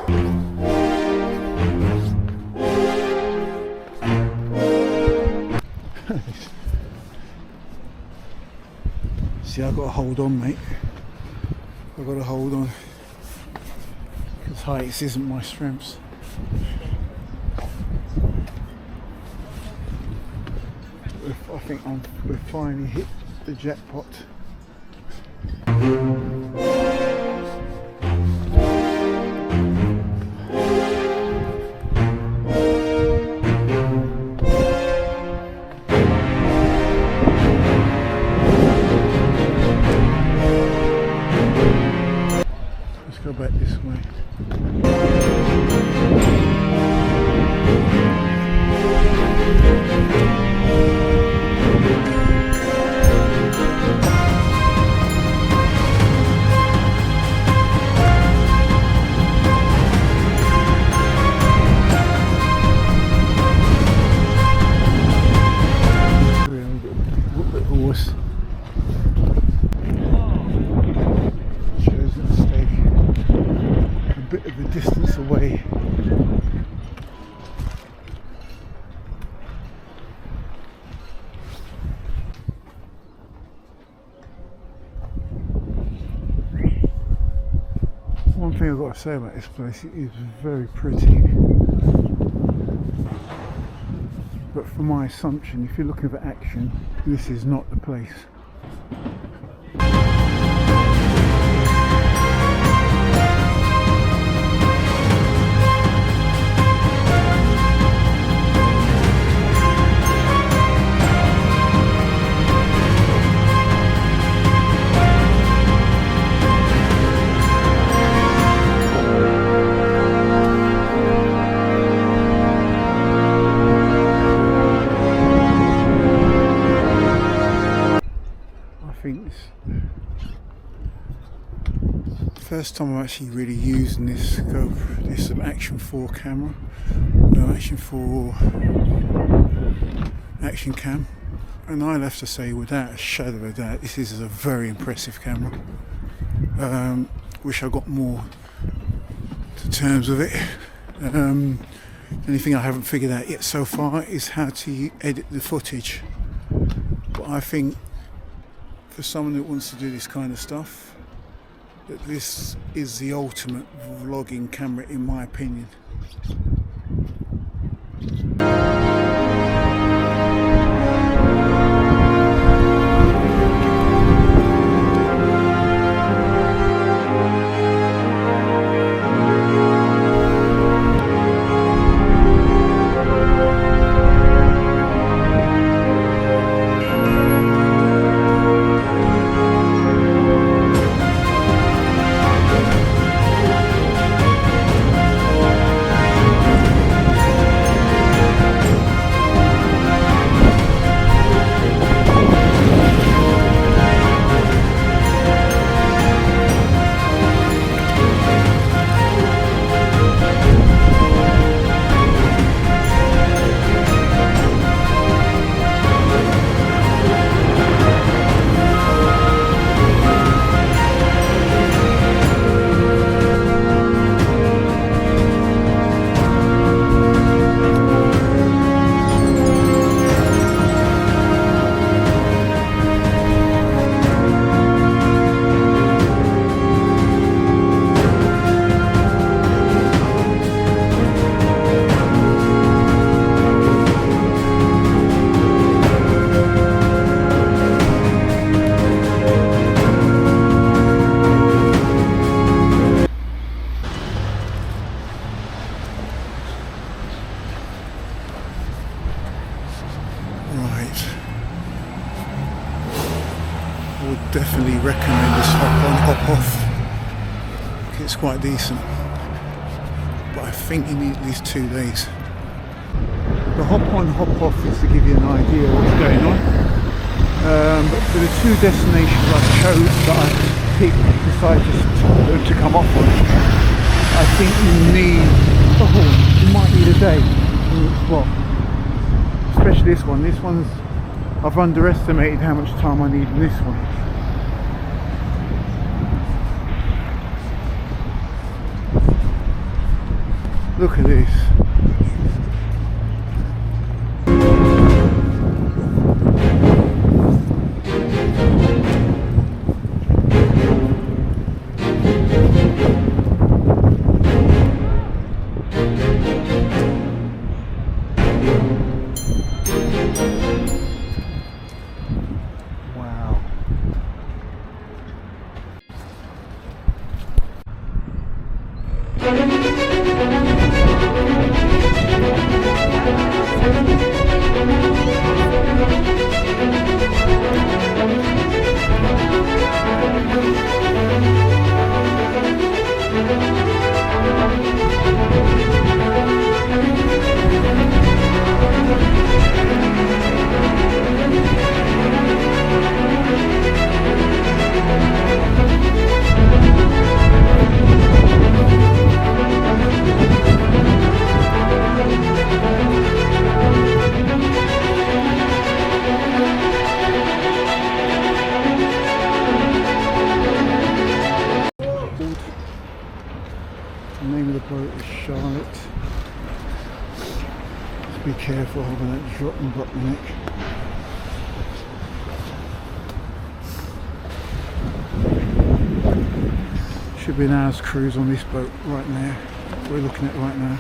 See, I've got to hold on, mate. I've got to hold on. Because heights isn't my strength. I think we've finally hit the jackpot. Let's go back this way. Distance away. One thing I've got to say about this place, it is very pretty. But for my assumption, if you're looking for action, this is not the place. First time I'm actually really using this GoPro, this Action 4 camera, Action 4 Action Cam, and I'll have to say without a shadow of a doubt this is a very impressive camera. Wish I got more to terms with it. Anything I haven't figured out yet so far is how to edit the footage, but I think for someone that wants to do this kind of stuff, that this is the ultimate vlogging camera in my opinion. I would definitely recommend this hop on, hop off. It's quite decent, but I think you need at least 2 days. The hop on, hop off is to give you an idea of what's going on. But for the 2 destinations I chose that I decided to come off on, I think you might need a day. Well, especially this one. This one's, I've underestimated how much time I need in this one. Look at this. Wow. The name of the boat is Charlotte. Just be careful, I'm going to drop and block my neck. Should be an hour's cruise on this boat right now. We're looking at right now.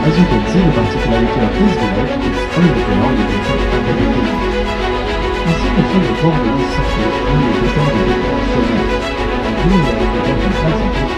As you can see, the particularity of this village is unbelievable agriculture. Ici, nous sommes au bord de l'Insarté, où les décors de décors solaires. D'où il y a des décors de phase en fait.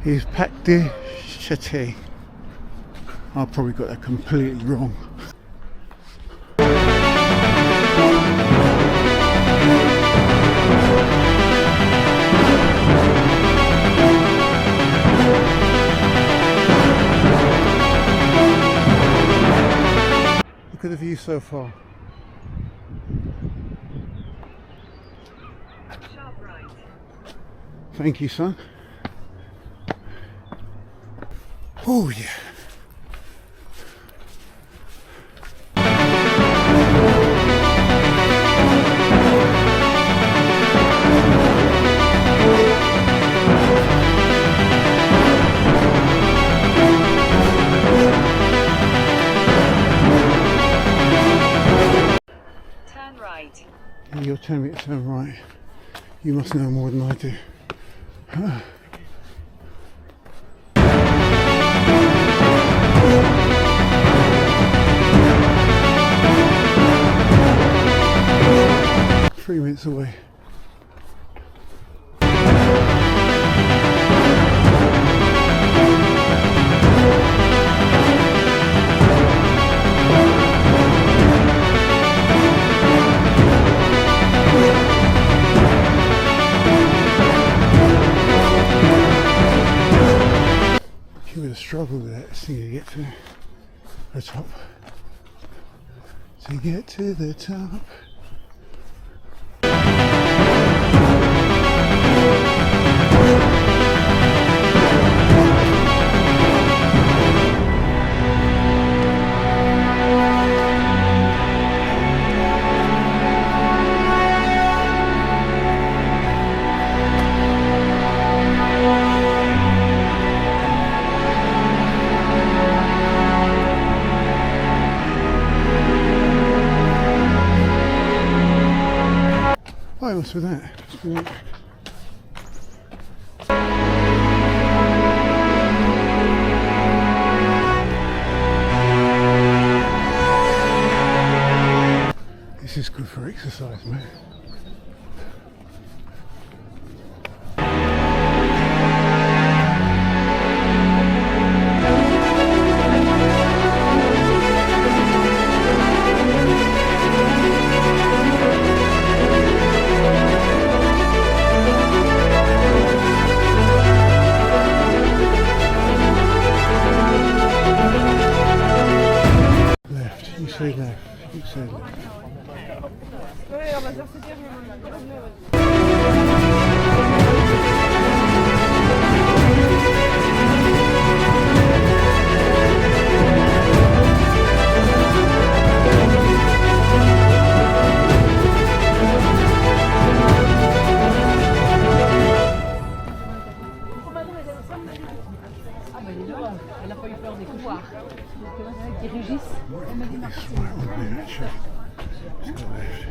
He's Pac de Château. I probably got that completely wrong. Look at the view so far. Thank you, son. Oh yeah. Turn right. You're telling me to turn right. You must know more than I do. Three minutes away. You would have struggled with that thing to get to the top. To get to the top. Oh, what's with that? What's with that? This is good for exercise, man. Left, you say left, you say left. Ouais, on va faire ce dernier. Elle n'a pas eu peur des couloirs. Qui rugissent. Let's go left.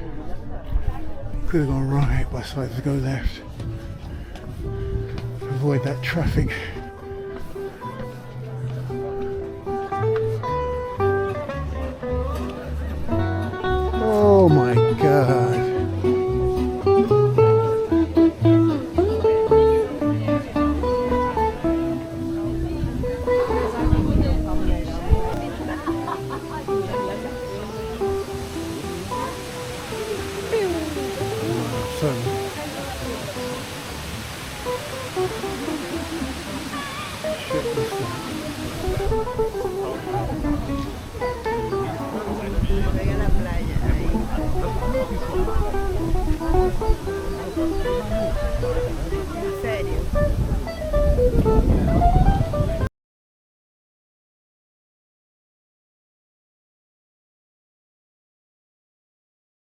Could have gone right, but I decided to go left. Avoid that traffic. Oh my God. So, shit, this thing. Sério.